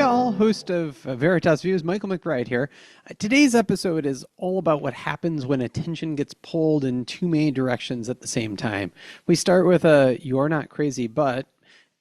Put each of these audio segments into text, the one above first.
all. Host of Veritas Views, Michael McBride here. Today's episode is all about what happens when attention gets pulled in too many directions at the same time. We start with a "you're not crazy, but,"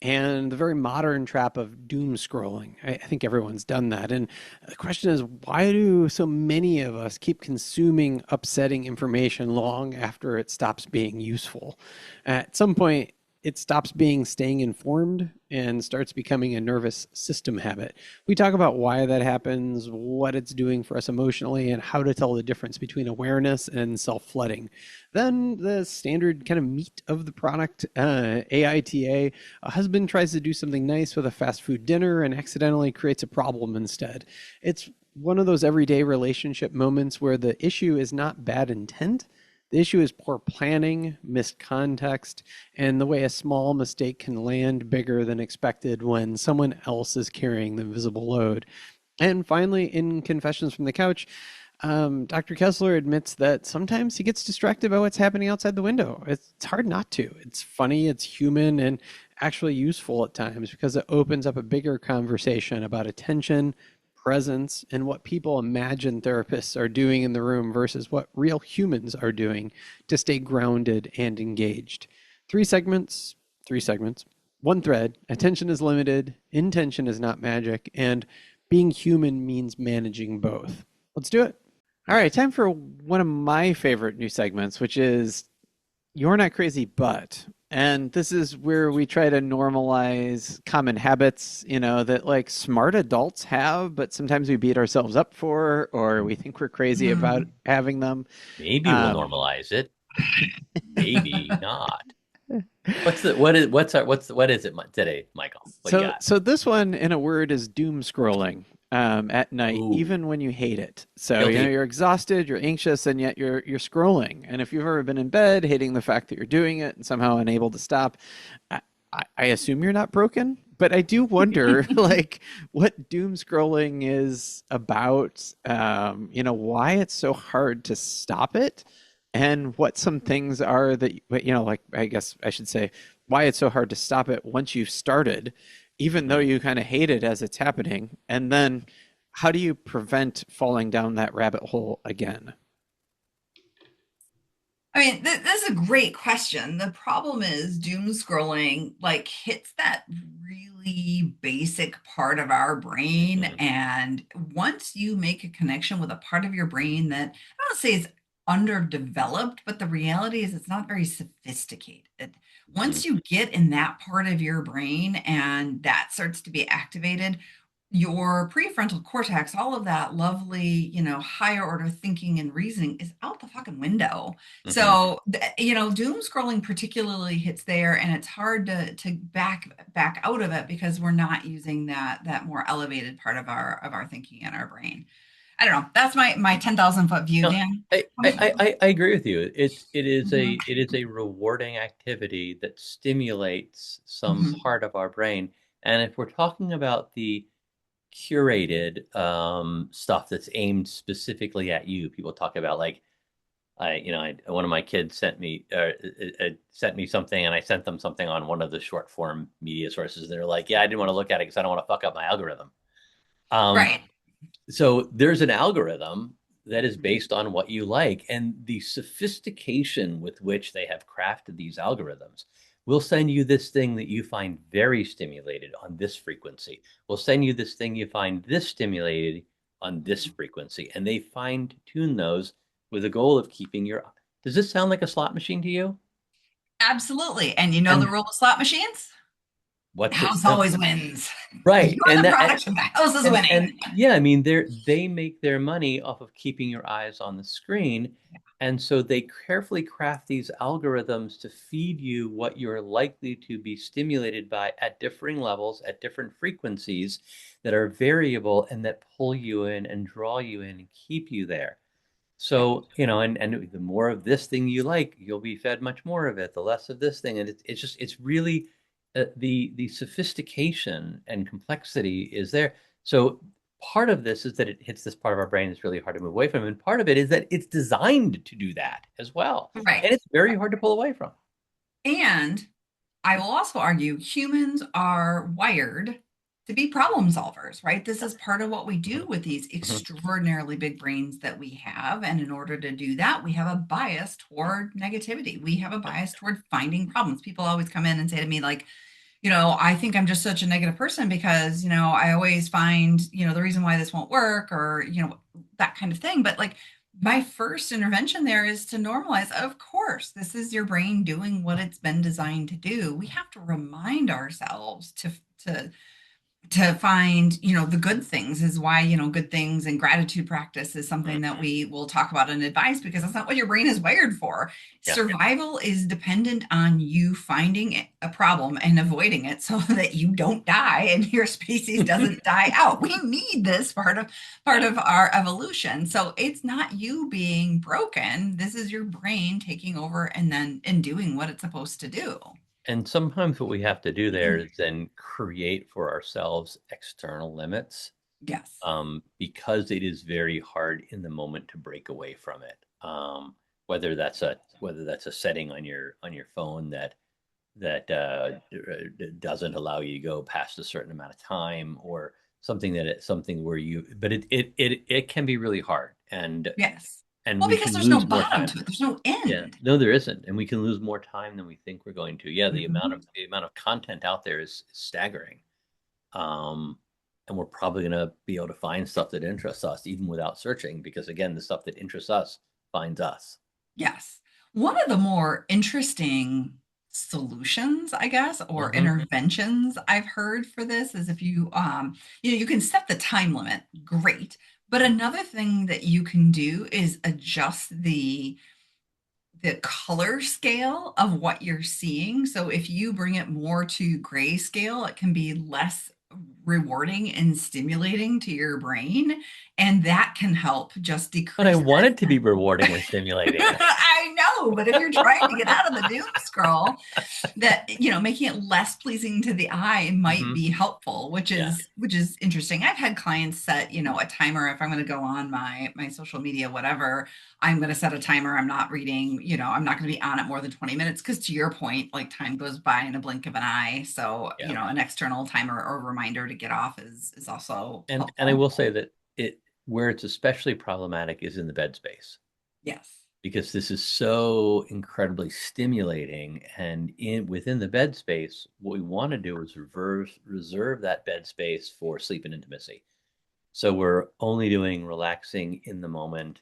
and the very modern trap of doom scrolling. I think everyone's done that. And the question is, why do so many of us keep consuming upsetting information long after it stops being useful? At some point, it stops being staying informed and starts becoming a nervous system habit. We talk about why that happens, what it's doing for us emotionally, and how to tell the difference between awareness and self-flooding. Then the standard kind of meat of the product, AITA. A husband tries to do something nice with a fast food dinner and accidentally creates a problem instead. It's one of those everyday relationship moments where the issue is not bad intent. The issue is poor planning, missed context, and the way a small mistake can land bigger than expected when someone else is carrying the visible load. And finally, in Confessions from the Couch, Dr. Kessler admits that sometimes he gets distracted by what's happening outside the window. It's hard not to. It's funny, it's human, and actually useful at times because it opens up a bigger conversation about attention, presence, and what people imagine therapists are doing in the room versus what real humans are doing to stay grounded and engaged. Three segments, one thread. Attention is limited, intention is not magic, and being human means managing both. Let's do it. All right, time for one of my favorite new segments, which is "You're Not Crazy, But." And this is where we try to normalize common habits, that like smart adults have, but sometimes we beat ourselves up for, or we think we're crazy about having them. Maybe we'll normalize it. Maybe not. What is it today, Michael? What do you got? So this one, in a word, is doom scrolling at night, Ooh, even when you hate it. So guilty. you're exhausted, you're anxious, and yet you're scrolling. And if you've ever been in bed, hating the fact that you're doing it and somehow unable to stop, I assume you're not broken. But I do wonder, like, what doom scrolling is about. Why it's so hard to stop it, and what some things are that like I guess I should say why it's so hard to stop it once you've started, even though Mhm. you kind of hate it as it's happening. And then how do you prevent falling down that rabbit hole again? I mean, this is a great question. The problem is doom scrolling like hits that really basic part of our brain. Mhm. And once you make a connection with a part of your brain that I don't say is underdeveloped, but the reality is it's not very sophisticated. Mhm. Once you get in that part of your brain and that starts to be activated, your prefrontal cortex, all of that lovely, higher order thinking and reasoning is out the fucking window. Mhm. So, doom scrolling particularly hits there, and it's hard to back out of it because we're not using that more elevated part of our thinking and our brain. I don't know. That's my 10,000 foot view, No, Dan. I agree with you. It is a rewarding activity that stimulates some Mhm. part of our brain. And if we're talking about the curated stuff that's aimed specifically at you, people talk about like one of my kids sent me something, and I sent them something on one of the short form media sources. They're like, "Yeah, I didn't want to look at it because I don't want to fuck up my algorithm." Um, Right. so there's an algorithm that is based on what you like, and the sophistication with which they have crafted these algorithms will send you this thing that you find very stimulated on this frequency. We'll send you this thing you find this stimulated on this frequency, and they fine tune those with the goal of keeping your. Does this sound like a slot machine to you? Absolutely. And you know the And rule of slot machines? The what's it? house always wins. Right, You're and the that product and the house is and winning. yeah, I mean they make their money off of keeping your eyes on the screen, and so they carefully craft these algorithms to feed you what you're likely to be stimulated by at differing levels, at different frequencies that are variable and that pull you in and draw you in and keep you there. Yep. So, and the more of this thing you like, you'll be fed much more of it. The less of this thing, and it's really the sophistication and complexity is there. So part of this is that it hits this part of our brain that's really hard to move away from, and part of it is that it's designed to do that as well, Right. and it's very hard to pull away from. And I will also argue humans are wired to be problem solvers, right? This is part of what we do Mhm. with these Mhm. extraordinarily big brains that we have. And in order to do that, we have a bias toward negativity. We have a Yep. bias toward finding problems. People always come in and say to me, like, I think I'm just such a negative person because, I always find, the reason why this won't work or, that kind of thing. But like my first intervention there is to normalize, of course, this is your brain doing what it's been designed to do. We have to remind ourselves to to find the good things is why good things and gratitude practice is something that Mhm. we will talk about in advice because that's not what your brain is wired for. Yeah. Survival is dependent on you finding a problem and avoiding it so that you don't die and your species doesn't die out. We need this part Yeah. of our evolution, so it's not you being broken. This is your brain taking over and doing what it's supposed to do. And sometimes what we have to do there is then create for ourselves external limits, Yes. because it is very hard in the moment to break away from it. Whether that's a setting on your phone that doesn't allow you to go past a certain amount of time, or something where but it can be really hard, Yes. and Well, we because can there's no lose more bottom time. to it. There's no Yeah, end. no, there isn't, and we can lose more time than we think we're going to. Yeah, the amount of Mhm. the amount of content out there is staggering, um, and we're probably going to be able to find stuff that interests us even without searching, because again, the stuff that interests us finds us. Yes. One of the more interesting solutions, I guess, or Hmm. interventions I've heard for this is if you can set the time limit, great. But another thing that you can do is adjust the color scale of what you're seeing. So if you bring it more to grayscale, it can be less rewarding and stimulating to your brain. And that can help just But I decrease want that. it to be rewarding and stimulating. I know, but if you're trying to get out of the doom scroll, that making it less pleasing to the eye might Hmm. be helpful, which Yeah, is interesting. I've had clients set a timer. If I'm going to go on my social media, whatever, I'm going to set a timer. I'm not reading, I'm not going to be on it more than 20 minutes because, to your point, like, time goes by in a blink of an eye. So yeah. an external timer or reminder to get off is also And I helpful. will say that where it's especially problematic is in the bed space, Yes. because this is so incredibly stimulating. And within the bed space, what we want to do is reserve that bed space for sleep and intimacy. So we're only doing relaxing, in the moment,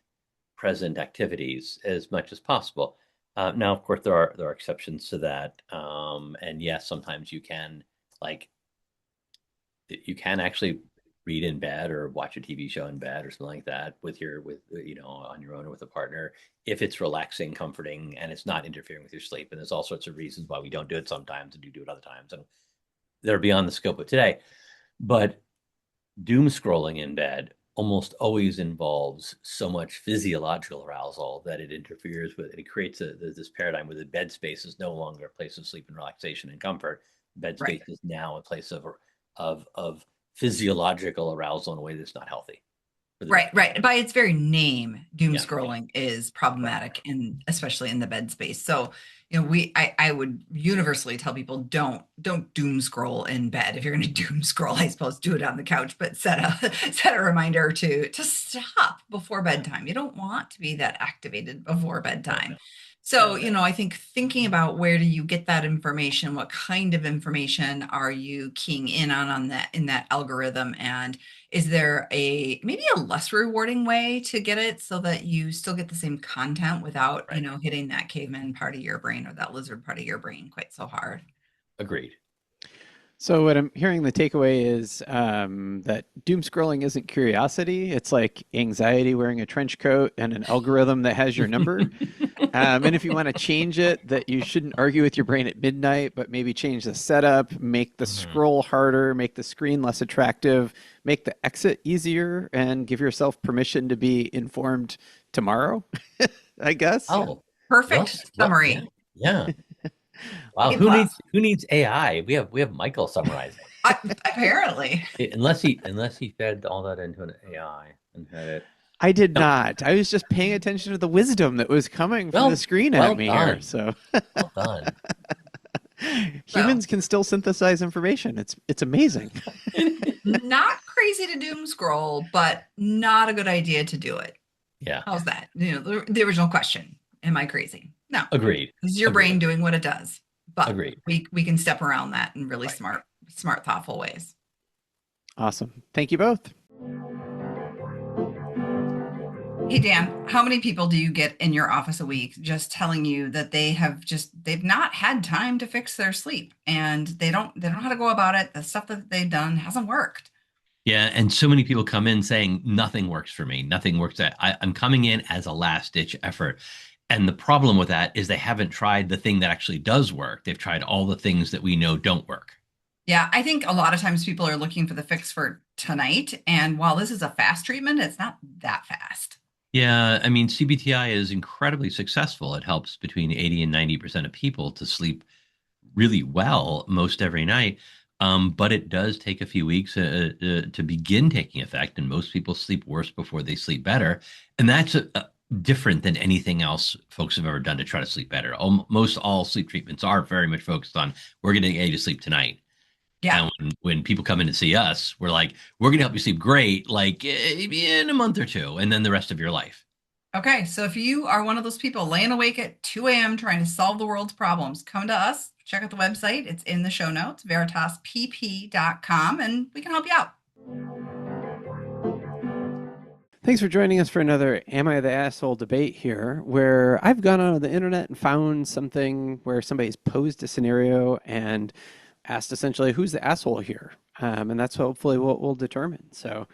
present activities as much as possible. Now, of course, there are exceptions to that, and yes, sometimes you can actually read in bed or watch a TV show in bed or something like that on your own or with a partner, if it's relaxing, comforting, and it's not interfering with your sleep. And there's all sorts of reasons why we don't do it sometimes and do it other times, and they're beyond the scope of today. But doom scrolling in bed almost always involves so much physiological arousal that it interferes with it. It creates this paradigm where the bed space is no longer a place of sleep and relaxation and comfort. Bed Right. space is now a place of physiological arousal in a way that's not healthy for the brain. Right, right. By its very name, doom Yeah. scrolling is problematic, in especially in the bed space. So, I would universally tell people don't doom scroll in bed. If you're going to doom scroll, I suppose do it on the couch, but set a reminder to stop before bedtime. You don't want to be that activated before Yeah. bedtime. Yeah. So, I think thinking about where do you get that information, what kind of information are you keying in on that in that algorithm, and is there maybe a less rewarding way to get it so that you still get the same content without, Right. hitting that caveman part of your brain or that lizard part of your brain quite so hard? Agreed. So what I'm hearing, the takeaway is that doom scrolling isn't curiosity. It's like anxiety wearing a trench coat and an algorithm that has your number. And if you want to change it, that you shouldn't argue with your brain at midnight, but maybe change the setup, make the Mhm. scroll harder, make the screen less attractive, make the exit easier, and give yourself permission to be informed tomorrow, I guess. Oh, Perfect yeah, summary. yeah. Wow, A who plus. needs AI? We have Michael summarizing. Apparently. Unless he fed all that into an AI and had it. I did No. not. I was just paying attention to the wisdom that was coming from the Well, screen at well me here. done. So Well done. So humans can still synthesize information. It's amazing. Not crazy to doom scroll, but not a good idea to do it. Yeah, How's that? The original question, am I crazy? No. agreed. This is your brain Agreed. doing what it does. But Agreed. we can step around that in really Right. smart, thoughtful ways. Awesome. Thank you both. Hey Dan, how many people do you get in your office a week just telling you that they've not had time to fix their sleep and they don't know how to go about it. The stuff that they've done hasn't worked. Yeah, and so many people come in saying nothing works for me. Nothing works. I'm coming in as a last ditch effort. And the problem with that is they haven't tried the thing that actually does work. They've tried all the things that we know don't work. Yeah, I think a lot of times people are looking for the fix for tonight. And while this is a fast treatment, it's not that fast. Yeah, I mean, CBTI is incredibly successful. It helps between 80 and 90% of people to sleep really well most every night. But it does take a few weeks to begin taking effect, and most people sleep worse before they sleep better. And that's different than anything else folks have ever done to try to sleep better. Most all sleep treatments are very much focused on we're going to get you to sleep tonight. Yeah. And when people come in to see us, we're like, we're going to help you sleep great, like in a month or two, and then the rest of your life. Okay, so if you are one of those people laying awake at 2 a.m. trying to solve the world's problems, come to us, check out the website. It's in the show notes, veritaspp.com, and we can help you out. Thanks for joining us for another Am I the Asshole debate here, where I've gone on the internet and found something where somebody's posed a scenario and asked essentially who's the asshole here. And that's hopefully what we'll determine. So,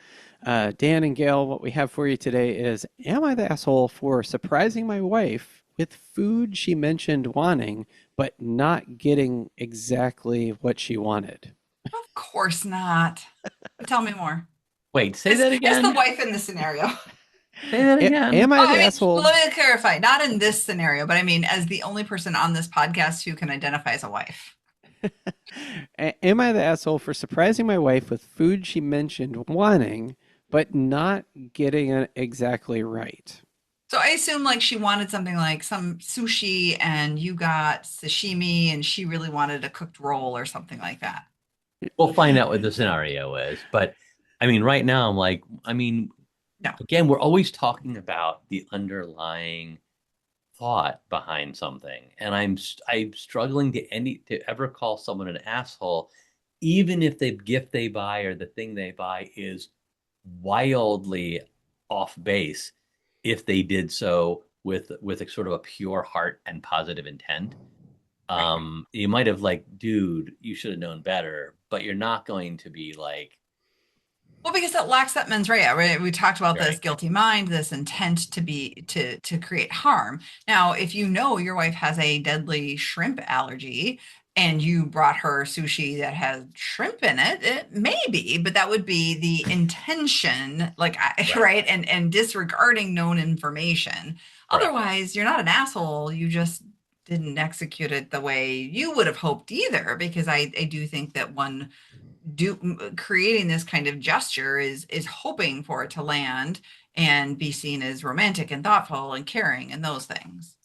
Dan and Gail, what we have for you today is, am I the asshole for surprising my wife with food she mentioned wanting, but not getting exactly what she wanted? Of course not. Tell me more. Wait, say that again. It's the wife in the scenario. Say that again. Am I the asshole? Let me clarify. Not in this scenario, but I mean, as the only person on this podcast who can identify as a wife. Am I the asshole for surprising my wife with food she mentioned wanting, but not getting it exactly right? So I assume like she wanted something like some sushi and you got sashimi and she really wanted a cooked roll or something like that. We'll find out what the scenario is. But I mean, right now, I'm like, No. again, we're always talking about the underlying thought behind something, and I'm struggling to ever call someone an asshole, even if the gift they buy or the thing they buy is wildly off base, if they did so with a sort of a pure heart and positive intent. You might have like, dude, you should have known better, but you're not going to be like, Well, because it lacks that mens rea, right? We talked about this Right. guilty mind, this intent to create harm. Now, if you know your wife has a deadly shrimp allergy and you brought her sushi that has shrimp in it, it may be, but that would be the intention, like right, and disregarding known information. Right. Otherwise, you're not an asshole. You just didn't execute it the way you would have hoped either, because I do think that creating this kind of gesture is hoping for it to land and be seen as romantic and thoughtful and caring and those things.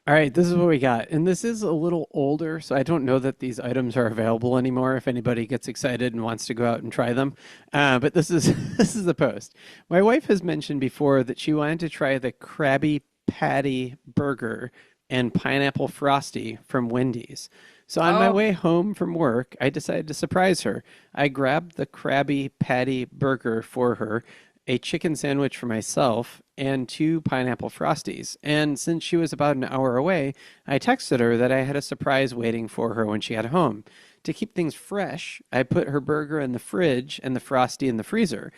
All right, this is what we got. And this is a little older, so I don't know that these items are available anymore if anybody gets excited and wants to go out and try them. But this is this is the post. My wife has mentioned before that she wanted to try the Krabby Patty burger and pineapple frosty from Wendy's. So on my way home from work, I decided to surprise her. I grabbed the Krabby Patty burger for her, a chicken sandwich for myself, and 2 pineapple frosties. And since she was about an hour away, I texted her that I had a surprise waiting for her when she got home. To keep things fresh, I put her burger in the fridge and the frosty in the freezer.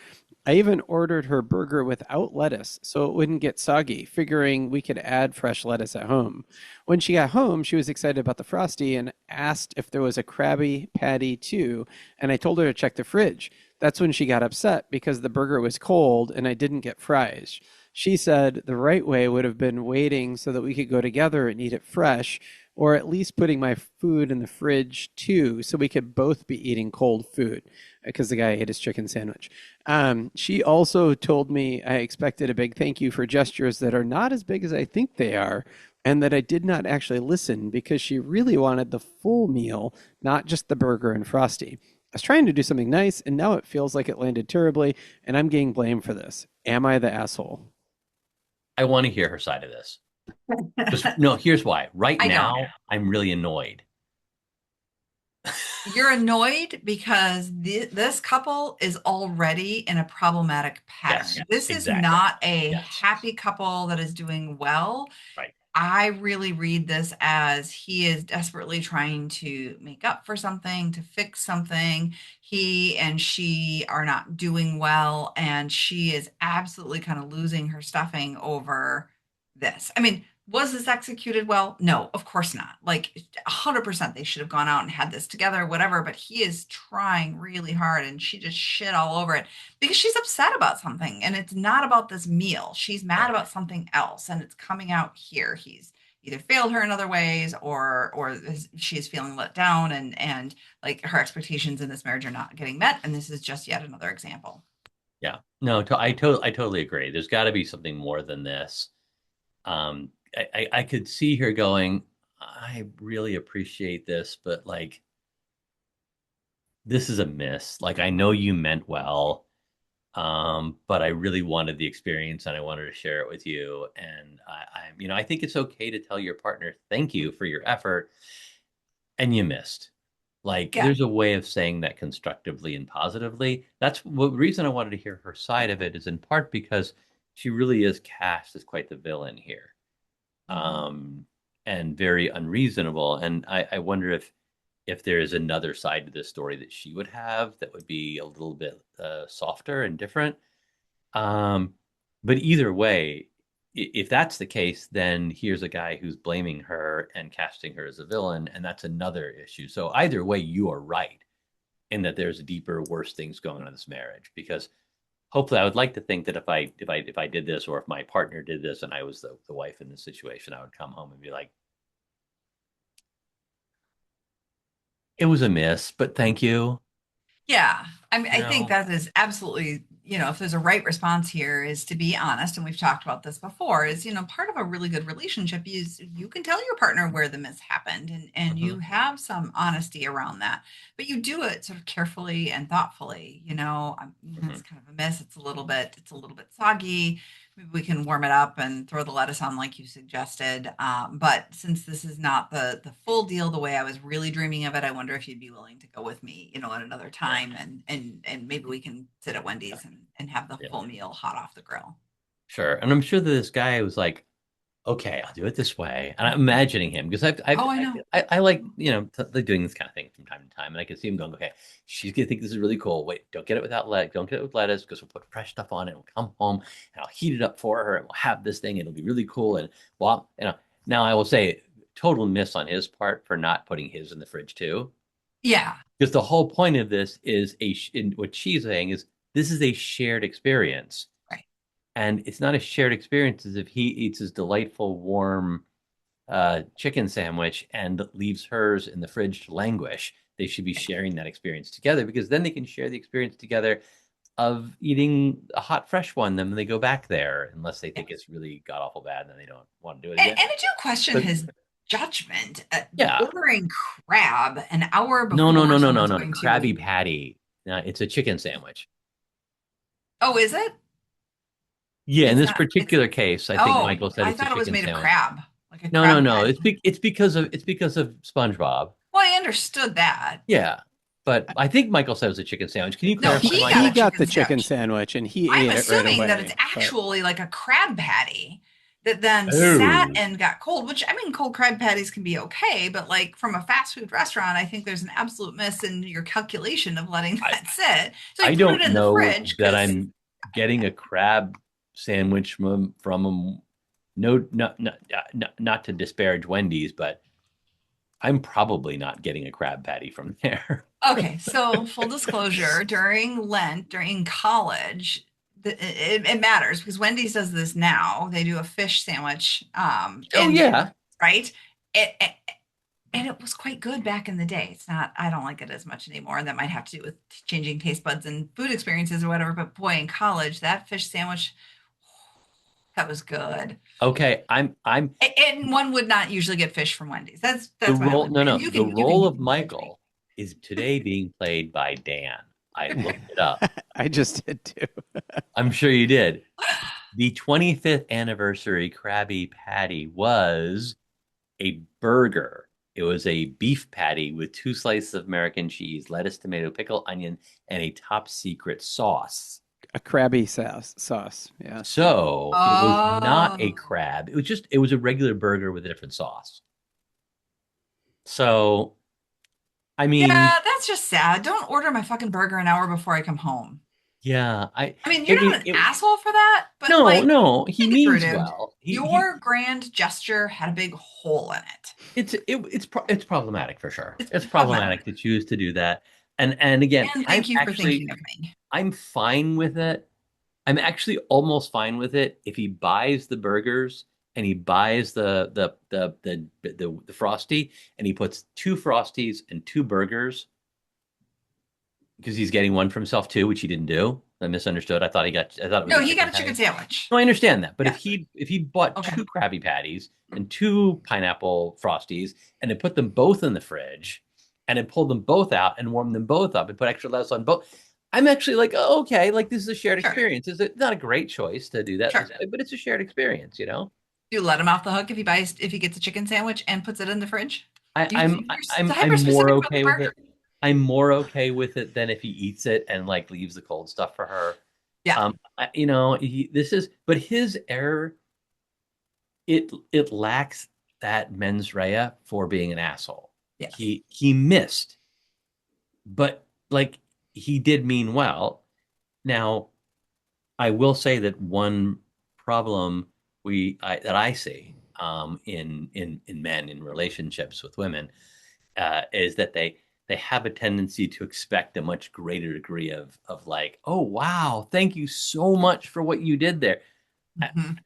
I even ordered her burger without lettuce so it wouldn't get soggy, figuring we could add fresh lettuce at home. When she got home, she was excited about the frosty and asked if there was a Krabby Patty too, and I told her to check the fridge. That's when she got upset because the burger was cold and I didn't get fries. She said the right way would have been waiting so that we could go together and eat it fresh, or at least putting my food in the fridge too so we could both be eating cold food because the guy ate his chicken sandwich. She also told me I expected a big thank you for gestures that are not as big as I think they are, and that I did not actually listen because she really wanted the full meal, not just the burger and frosty. was trying to do something nice, and now it feels like it landed terribly, and I'm getting blamed for this. Am I the asshole? I want to hear her side of this. Just no, here's why. Right I don't. now, I'm really annoyed. You're annoyed because this couple is already in a problematic pattern. Yes, This is exactly. not a Yes, happy couple that is doing well. right. I really read this as he is desperately trying to make up for something, to fix something. He and she are not doing well, and she is absolutely kind of losing her stuffing over this. I mean, was this executed well? No, of course not. Like 100% they should have gone out and had this together, whatever, but he is trying really hard and she just shit all over it because she's upset about something and it's not about this meal. She's mad Right. about something else and it's coming out here. He's either failed her in other ways or she is feeling let down and like her expectations in this marriage are not getting met and this is just yet another example. Yeah. No, I totally agree. There's got to be something more than this. I could see her going, I really appreciate this, but like, this is a miss. Like, I know you meant well, but I really wanted the experience and I wanted to share it with you. And I think it's okay to tell your partner, thank you for your effort, and you missed. Like, Yeah. there's a way of saying that constructively and positively. That's the reason I wanted to hear her side of it, is in part because she really is cast as quite the villain here, Mhm. um, and very unreasonable. And I wonder if there is another side to this story that she would have that would be a little bit softer and different. Um, but either way, if that's the case, then here's a guy who's blaming her and casting her as a villain, and that's another issue. So either way, you are right in that there's deeper, worse things going on in this marriage. Because hopefully, I would like to think that if I did this, or if my partner did this, and I was the wife in this situation, I would come home and be like, it was a miss, but thank you. Yeah. I mean, You I think know. that is absolutely, if there's a right response here is to be honest, and we've talked about this before, is, part of a really good relationship is you can tell your partner where the miss happened and you Mhm. have some honesty around that, but you do it sort of carefully and thoughtfully, it's Mhm. kind of a miss. It's a little bit soggy. Maybe we can warm it up and throw the lettuce on like you suggested. But since this is not the full deal the way I was really dreaming of it, I wonder if you'd be willing to go with me, at another Yeah. time and maybe we can sit at Wendy's and have the Yeah. full meal hot off the grill. Sure. And I'm sure that this guy was like, okay, I'll do it this way. And I'm imagining him because Oh, I know. I like, like doing this kind of thing from time to time. And I can see him going, okay, she's going to think this is really cool. Wait, don't get it without don't get it with lettuce, because we'll put fresh stuff on it. We'll come home and I'll heat it up for her and we'll have this thing. It'll be really cool. And well, now I will say, total miss on his part for not putting his in the fridge too. Yeah. Because the whole point of this is in what she's saying is, this is a shared experience. Right. And it's not a shared experience as if he eats his delightful, warm chicken sandwich and leaves hers in the fridge to languish. They should be sharing that experience together, because then they can share the experience together of eating a hot, fresh one. Then when they go back there, unless they Yeah. think it's really god awful bad and then they don't want to do it And again. I do question But his judgment. yeah, Ordering crab an hour no, no, no, before no, no, someone's no, no. going to. Krabby Patty. No, it's a chicken sandwich. Oh, is it? Yeah, in It's this not. It's. particular case, I think Oh, Michael said I it's a thought it was chicken made of sandwich. crab, like a No, no, crab no. patty. It's because of SpongeBob. Well, I understood that. Yeah, but I think Michael said it was a chicken sandwich. Can you No, clarify, he got He a Michael? got chicken the chicken sandwich. sandwich and he I'm ate it right assuming that it's away. But actually like a crab patty that then sat Oh, and got cold, which I mean, cold crab patties can be okay, but like from a fast food restaurant, I think there's an absolute miss in your calculation of letting I that sit. So I he put it don't in the know fridge that because, I'm getting a crab sandwich from him. No, not to disparage Wendy's, but I'm probably not getting a crab patty from there. okay, so full disclosure, during Lent, during college, it matters because Wendy's does this now. They do a fish sandwich, Oh and yeah, right. And it was quite good back in the day. It's not, I don't like it as much anymore. And that might have to do with changing taste buds and food experiences or whatever. But boy, in college, that fish sandwich, that was good. okay. I'm And one would not usually get fish from Wendy's. That's the my role. only No, point. And no, you the can role of correct me. Michael. is today being played by Dan. I looked it up. I just did too. I'm sure you did. The 25th anniversary Krabby Patty was a burger. It was a beef patty with 2 slices of American cheese, lettuce, tomato, pickle, onion, and a top secret sauce. A Krabby sauce. Yeah. So it was not a Oh. crab. It was a regular burger with a different sauce. So, I mean, Yeah, that's just sad. Don't order my fucking burger an hour before I come home. yeah, I mean, it, you're not it, an it- asshole for that, but no, like, no, he take it through, means dude. well. Your grand gesture had a big hole in it. It's problematic for sure. It's It's problematic. problematic to choose to do that. And again, And thank you for thinking of me. I'm fine with it. I'm actually almost fine with it if he buys the burgers and he buys the frosty and he puts 2 frosties and 2 burgers because he's getting one for himself too, which he didn't do. I misunderstood. I thought it was No, a he got a chicken chicken patty. sandwich. No, I understand that. But Yeah. if he bought Okay. 2 Krabby Patties and 2 pineapple frosties and then put them both in the fridge and then pulled them both out and warmed them both up and put extra lettuce on both, I'm actually like, oh, okay, like this is a shared Sure. experience. It's not a great choice to do that, Sure. but it's a shared experience, you know. You let him off the hook if he gets a chicken sandwich and puts it in the fridge. I, You- I'm you're I'm hyper I'm more specific about okay the with burger. it. I'm more okay with it than if he eats it and like leaves the cold stuff for her. Yeah. But his error, it lacks that mens rea for being an asshole. Yes. He missed, but like he did mean well. Now, I will say that one problem that I see in men in relationships with women is that they have a tendency to expect a much greater degree of like, oh wow, thank you so much for what you did there. Mhm.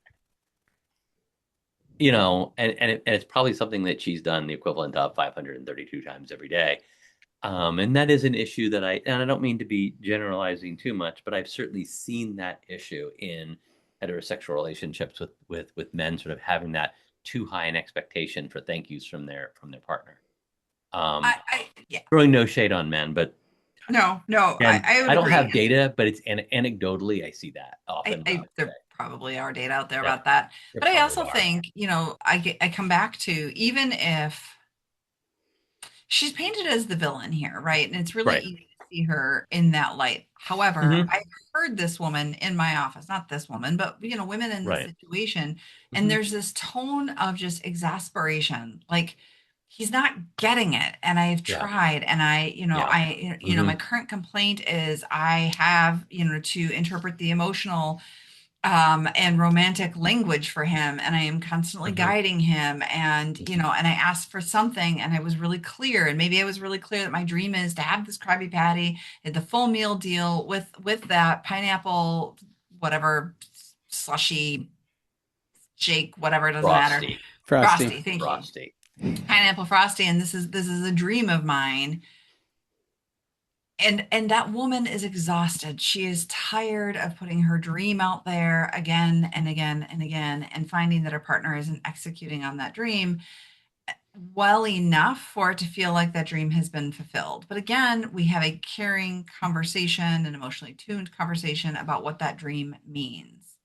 You know, and it's probably something that she's done the equivalent of 532 times every day. And that is an issue and I don't mean to be generalizing too much, but I've certainly seen that issue in heterosexual relationships with men sort of having that too high an expectation for thank yous from their partner. Yeah. Throwing no shade on men, but No, and I would I don't agree. have data, but it's anecdotally I see that often. There probably are data out there Yeah. about that. There But I probably also are. think, I come back to, even if she's painted as the villain here, right? And it's really Right. easy to see her in that light. However, Mhm. I've heard this woman in my office, not this woman, but women in this Right. situation, and Mhm. there's this tone of just exasperation. Like, he's not getting it, and I've Yeah. tried, and Mhm. my current complaint is I have, to interpret the emotional and romantic language for him, and I am constantly Mhm. guiding him, and and I asked for something, and I was really clear, and maybe I was really clear that my dream is to have this Krabby Patty, the full meal deal with that pineapple, whatever, slushy shake, whatever, it doesn't matter. Frosty. Frosty, thank Frosty. you. Pineapple Frosty, and this is a dream of mine. And that woman is exhausted. She is tired of putting her dream out there again and again and again, and finding that her partner isn't executing on that dream well enough for it to feel like that dream has been fulfilled. But again, we have a caring conversation, an emotionally tuned conversation about what that dream means,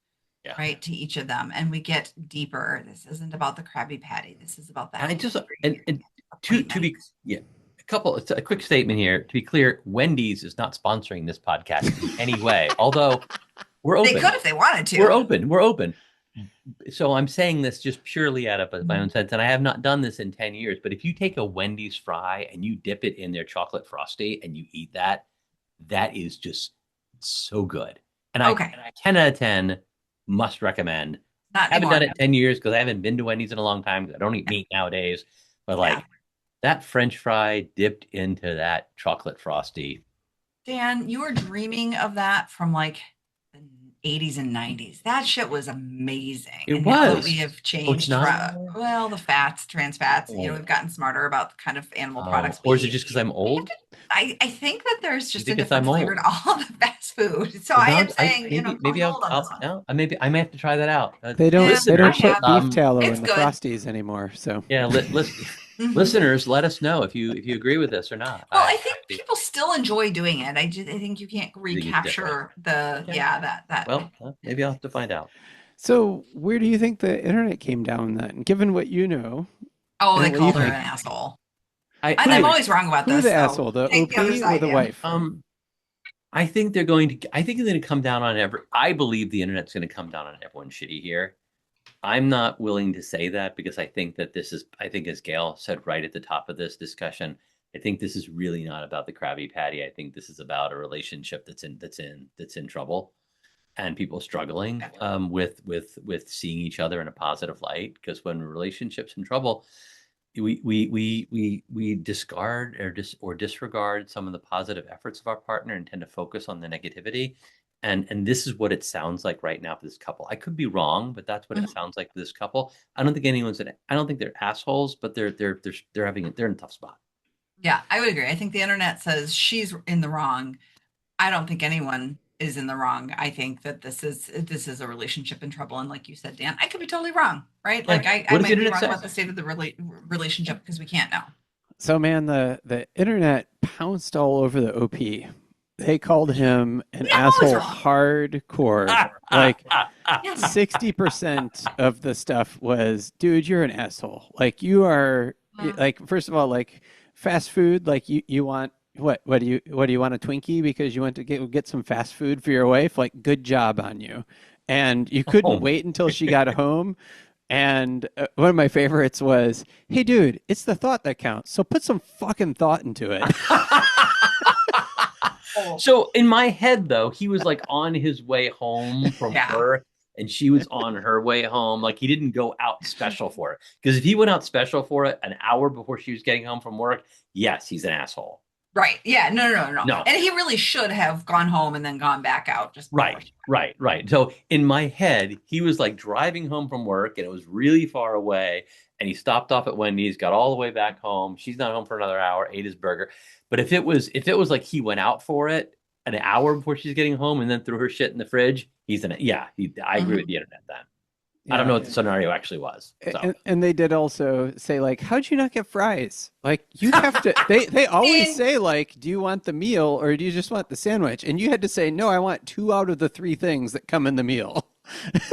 Yeah. right, to each of them. And we get deeper. This isn't about the Krabby Patty. This is about that. And I just and to be it's a quick statement here. To be clear, Wendy's is not sponsoring this podcast in any way. Although we're open. They could if they wanted to. We're open. So I'm saying this just purely out of my own sense, and I have not done this in 10 years. But if you take a Wendy's fry and you dip it in their chocolate frosty and you eat that, that is just so good. And I 10 out of 10 must recommend. Not I haven't anymore. done it 10 years because I haven't been to Wendy's in a long time because I don't eat meat nowadays. But like that French fry dipped into that chocolate frosty. Dan, you were dreaming of that from like the 80s and 90s. That shit was amazing. It and now that was. we have changed, it's not? the fats, trans fats, Oh. we've gotten smarter about the kind of animal products. Or is it just because I'm old? I think that there's just a think it's different I'm flavor old? to all the fast food. So Well, I now am saying, maybe I'm old on this one. no, maybe I may have to try that out. They don't Yeah, they don't I put have. beef tallow It's in the good. Frosties anymore. So Yeah, let's Listeners, let us know if you agree with this or not. Well, I think people still enjoy doing it. I think you can't think it's different. recapture the Okay. that. Well, maybe I'll have to find out. So where do you think the internet came down then? Given what you know Oh, they and what you called her an think, asshole. I And I'm always wrong about who this, the so asshole, the take the other OP or side, the yeah. wife? I think they're going to come down on I believe the internet's going to come down on everyone shitty here. I'm not willing to say that because I think that I think as Gail said right at the top of this discussion, I think this is really not about the Krabby Patty. I think this is about a relationship that's in trouble and people struggling with seeing each other in a positive light. Because when relationships in trouble, we discard or disregard some of the positive efforts of our partner and tend to focus on the negativity. And this is what it sounds like right now for this couple. I could be wrong, but that's what it sounds like for this couple. I don't think I don't think they're assholes, but they're in a tough spot. Yeah, I would agree. I think the internet says she's in the wrong. I don't think anyone is in the wrong. I think that this is a relationship in trouble. And like you said, Dan, I could be totally wrong, right? Yeah. Like I What does the might be internet wrong say? about the state of the relationship because we can't know. So man, the internet pounced all over the OP. They called him an asshole hardcore. Like 60% of the stuff was, dude, you're an asshole. Like you are like, first of all, like fast food, like you want what do you want, a Twinkie because you want to get some fast food for your wife? Like good job on you. And you couldn't wait until she got home. And one of my favorites was, hey dude, it's the thought that counts. So put some fucking thought into it. So in my head, though, he was like on his way home from work and she was on her way home. Like he didn't go out special for it. Because if he went out special for it an hour before she was getting home from work, yes, he's an asshole. Right. Yeah. No. And he really should have gone home and then gone back out. Just Right. So in my head, he was like driving home from work and it was really far away. And he stopped off at Wendy's, got all the way back home. She's not home for another hour, ate his burger. But if it was like he went out for it an hour before she's getting home and then threw her shit in the fridge, I agree with the internet then. Yeah. I don't know what the scenario actually was. So. And they did also say, like, how'd you not get fries? Like, you have to, they always say, like, do you want the meal or do you just want the sandwich? And you had to say, no, I want 2 out of the 3 things that come in the meal.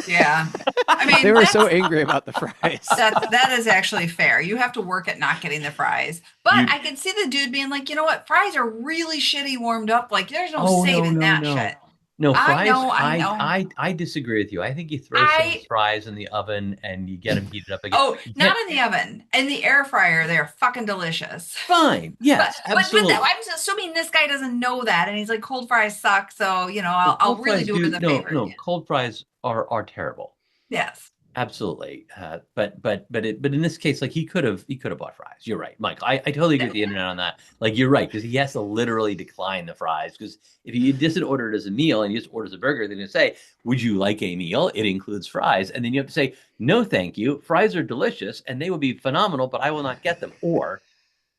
Yeah. I mean, they were so angry about the fries. That is actually fair. You have to work at not getting the fries. But I can see the dude being like, you know what? Fries are really shitty warmed up. Like, there's no saving that shit. No, fries, I know. I disagree with you. I think you throw some fries in the oven and you get them heated up again. Oh, not in the oven. In the air fryer, they're fucking delicious. Fine. Yes, absolutely. But I'm assuming this guy doesn't know that. And he's like, cold fries suck. So, I'll really do him a favor. No, cold fries are terrible. Yes. Absolutely. But in this case, like he could have bought fries. You're right, Mike. I totally agree with the internet on that. Like you're right, because he has to literally decline the fries. Because if he doesn't order it as a meal and he just orders a burger, then you say, would you like a meal? It includes fries. And then you have to say, no, thank you. Fries are delicious and they will be phenomenal, but I will not get them. Or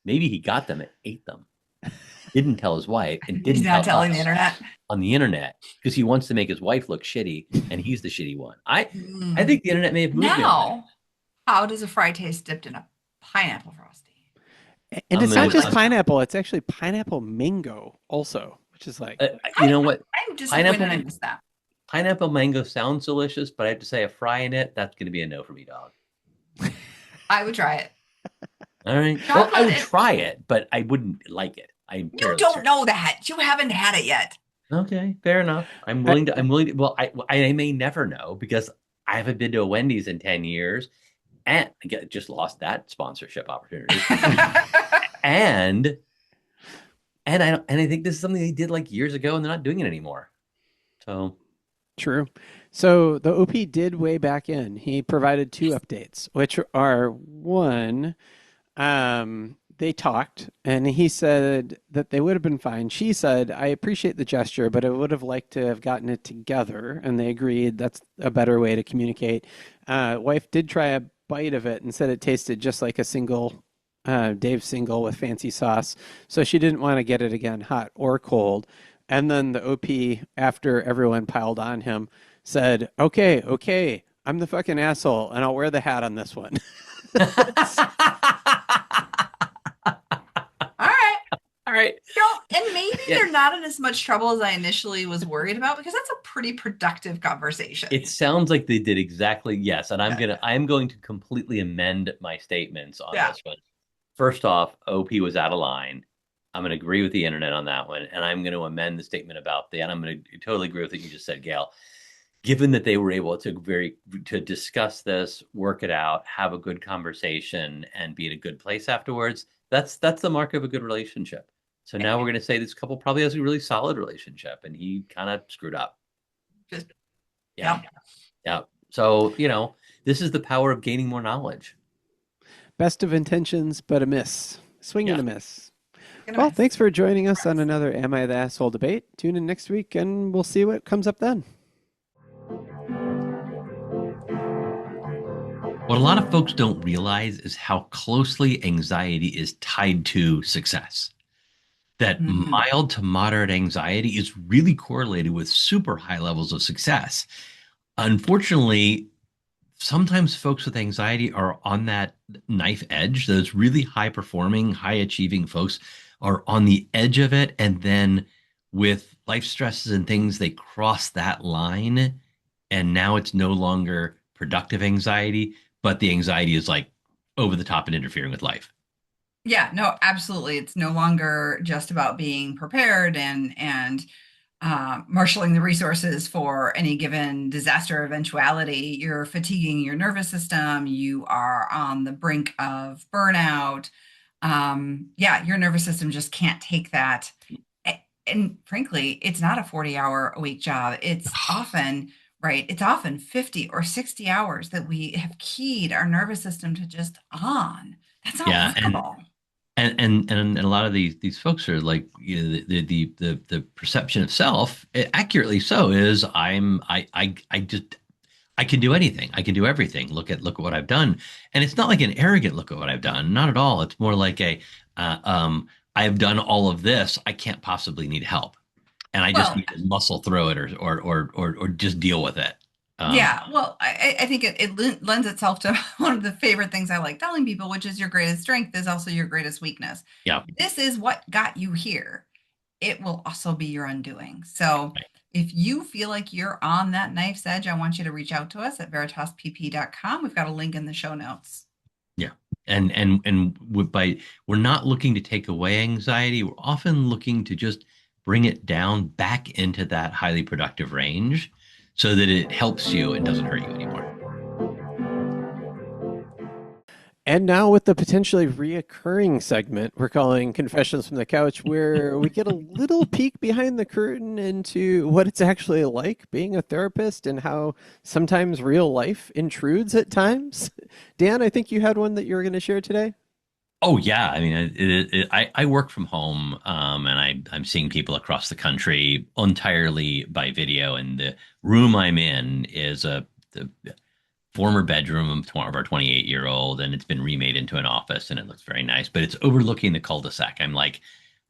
maybe he got them and ate them. Didn't tell his wife and didn't tell telling the internet on the internet because he wants to make his wife look shitty and he's the shitty one. I think the internet may have moved. Now, how does a fry taste dipped in a pineapple frosty? And it's not just pineapple; it's actually pineapple mango also, which is like you know what? I'm disappointed I missed that. Pineapple mango sounds delicious, but I have to say a fry in it, that's going to be a no for me, dog. I would try it. All right. Well, I would try it, but I wouldn't like it. You don't know that. You haven't had it yet. Okay, fair enough. I'm willing to. Well, I may never know because I haven't been to a Wendy's in 10 years, and I just lost that sponsorship opportunity. and I think this is something they did like years ago, and they're not doing it anymore. So true. So the OP did weigh back in. He provided 2 updates, which are one. They talked and he said that they would have been fine. She said, I appreciate the gesture, but I would have liked to have gotten it together. And they agreed that's a better way to communicate. Wife did try a bite of it and said it tasted just like a single, Dave's single with fancy sauce. So she didn't want to get it again, hot or cold. And then the OP, after everyone piled on him, said, okay, I'm the fucking asshole and I'll wear the hat on this one. right. And maybe Yeah. they're not in as much trouble as I initially was worried about, because that's a pretty productive conversation. It sounds like they did exactly, yes. And Yeah. I'm going to completely amend my statements on Yeah. this one. First off, OP was out of line. I'm going to agree with the internet on that one. And I'm going to amend the statement about and I'm going to totally agree with what you just said, Gail. Given that they were able to discuss this, work it out, have a good conversation, and be in a good place afterwards, that's the mark of a good relationship. So now we're going to say this couple probably has a really solid relationship, and he kind of screwed up. Just, Yeah. yeah. Yeah. So, this is the power of gaining more knowledge. Best of intentions, but a miss. Swing and Yeah. a miss. Well, Miss. thanks for joining us on another Am I the Asshole debate. Tune in next week and we'll see what comes up then. What a lot of folks don't realize is how closely anxiety is tied to success. That mild to moderate anxiety is really correlated with super high levels of success. Unfortunately, sometimes folks with anxiety are on that knife edge. Those really high performing, high achieving folks are on the edge of it. And then with life stresses and things, they cross that line. And now it's no longer productive anxiety, but the anxiety is like over the top and interfering with life. Yeah, no, absolutely. It's no longer just about being prepared and marshaling the resources for any given disaster eventuality. You're fatiguing your nervous system. You are on the brink of burnout. Yeah, your nervous system just can't take that. And frankly, it's not a 40-hour a week job. It's often, right, it's often 50 or 60 hours that we have keyed our nervous system to just on. That's not Yeah, workable. and a lot of these folks are like, the perception of self, accurately so, is I can do anything. I can do everything. Look at what I've done. And it's not like an arrogant look at what I've done. Not at all. It's more like I've done all of this. I can't possibly need help. And I just Well, need to muscle through it or just deal with it. yeah, well, I think it lends itself to one of the favorite things I like telling people, which is your greatest strength is also your greatest weakness. Yeah. This is what got you here. It will also be your undoing. So if you feel like you're on that knife's edge, I want you to reach out to us at veritaspp.com. We've got a link in the show notes. Yeah. We're not looking to take away anxiety. We're often looking to just bring it down back into that highly productive range so that it helps you and doesn't hurt you anymore. And now with the potentially reoccurring segment we're calling Confessions from the Couch, where we get a little peek behind the curtain into what it's actually like being a therapist and how sometimes real life intrudes at times. Dan, I think you had one that you were going to share today. Oh yeah, I mean, I work from home, and I'm seeing people across the country entirely by video. And the room I'm in is the former bedroom of our 28-year-old, and it's been remade into an office, and it looks very nice. But it's overlooking the cul-de-sac. I'm like,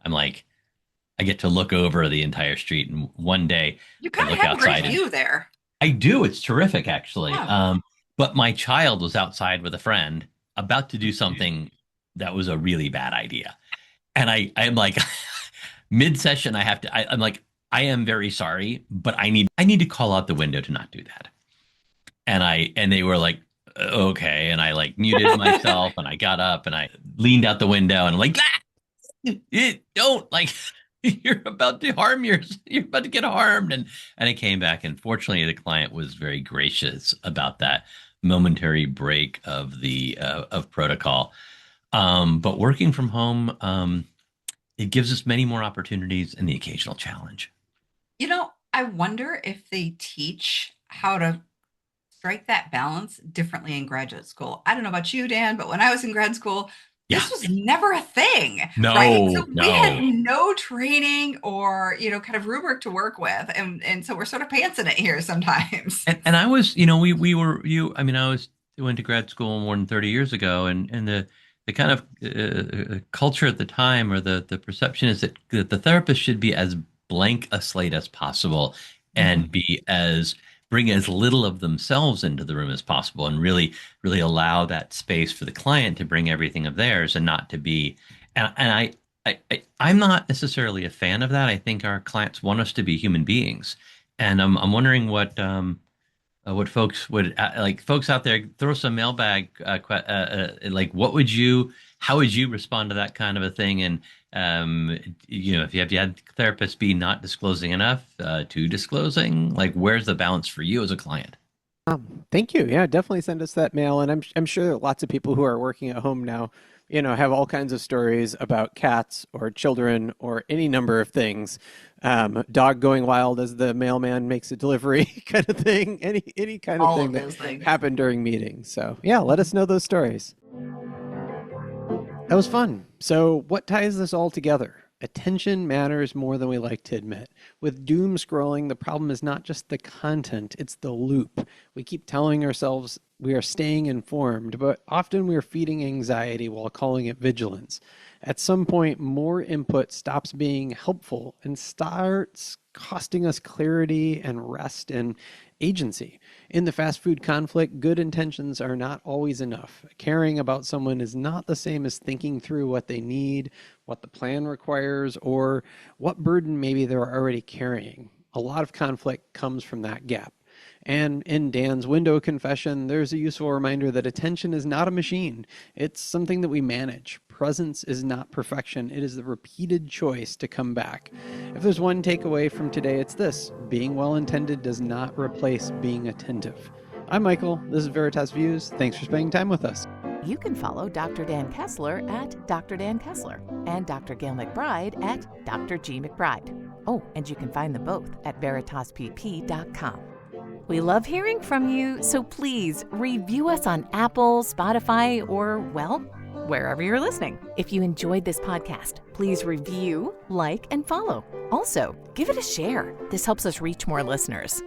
I get to look over the entire street, and one day You I kind of look have a great outside and view there. I do. It's terrific, actually. Yeah. But my child was outside with a friend about to do something that was a really bad idea. And I'm like, mid-session, I'm like, I am very sorry, but I need to call out the window to not do that. And they were like, okay. And I like muted myself and I got up and I leaned out the window and I'm like, don't, like, you're about to you're about to get harmed. And I came back, and fortunately the client was very gracious about that momentary break of of protocol. But working from home, it gives us many more opportunities and the occasional challenge. I wonder if they teach how to strike that balance differently in graduate school. I don't know about you, Dan, but when I was in grad school, Yeah. this was never a thing, No, right? So no. we had no training or, kind of rubric to work with. And so we're sort of pantsing it here sometimes. And I was, I went to grad school more than 30 years ago, and the kind of culture at the time, or the perception, is that the therapist should be as blank a slate as possible and bring as little of themselves into the room as possible, and really allow that space for the client to bring everything of theirs, and not to be, and I'm not necessarily a fan of that. I think our clients want us to be human beings, and I'm wondering what folks would like. Folks out there, throw some mailbag. Like, how would you respond to that kind of a thing? And if you had therapists be not disclosing enough to disclosing, like, where's the balance for you as a client? Thank you. Yeah, definitely send us that mail. And I'm sure lots of people who are working at home now, have all kinds of stories about cats or children or any number of things. Dog going wild as the mailman makes a delivery kind of thing. Any kind of All thing of that those things. happened during meetings. So yeah, let us know those stories. That was fun. So what ties this all together? Attention matters more than we like to admit. With doom scrolling, the problem is not just the content, it's the loop. We keep telling ourselves we are staying informed, but often we are feeding anxiety while calling it vigilance. At some point, more input stops being helpful and starts costing us clarity and rest and agency. In the fast food conflict, good intentions are not always enough. Caring about someone is not the same as thinking through what they need, what the plan requires, or what burden maybe they're already carrying. A lot of conflict comes from that gap. And in Dan's window confession, there's a useful reminder that attention is not a machine. It's something that we manage. Presence is not perfection. It is the repeated choice to come back. If there's one takeaway from today, it's this: being well-intended does not replace being attentive. I'm Michael. This is Veritas Views. Thanks for spending time with us. You can follow Dr. Dan Kessler at Dr. Dan Kessler and Dr. Gail McBride at Dr. G. McBride. Oh, and you can find them both at veritaspp.com. We love hearing from you, so please review us on Apple, Spotify, or, well, wherever you're listening. If you enjoyed this podcast, please review, like, and follow. Also, give it a share. This helps us reach more listeners.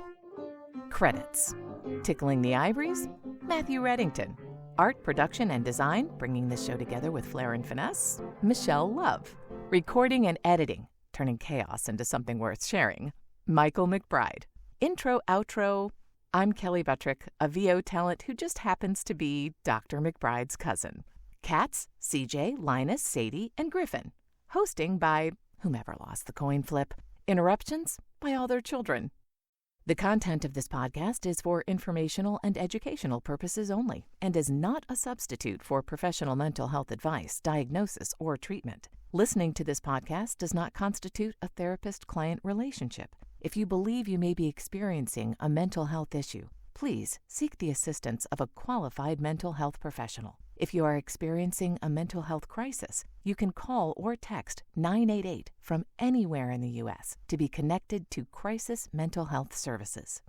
Credits: Tickling the Ivories, Matthew Reddington. Art, production, and design, bringing this show together with flair and finesse, Michelle Love. Recording and editing, turning chaos into something worth sharing, Michael McBride. Intro, outro, I'm Kelly Buttrick, a VO talent who just happens to be Dr. McBride's cousin. Cats, CJ, Linus, Sadie, and Griffin. Hosting by whomever lost the coin flip. Interruptions by all their children. The content of this podcast is for informational and educational purposes only and is not a substitute for professional mental health advice, diagnosis, or treatment. Listening to this podcast does not constitute a therapist-client relationship. If you believe you may be experiencing a mental health issue, please seek the assistance of a qualified mental health professional. If you are experiencing a mental health crisis, you can call or text 988 from anywhere in the U.S. to be connected to Crisis Mental Health Services.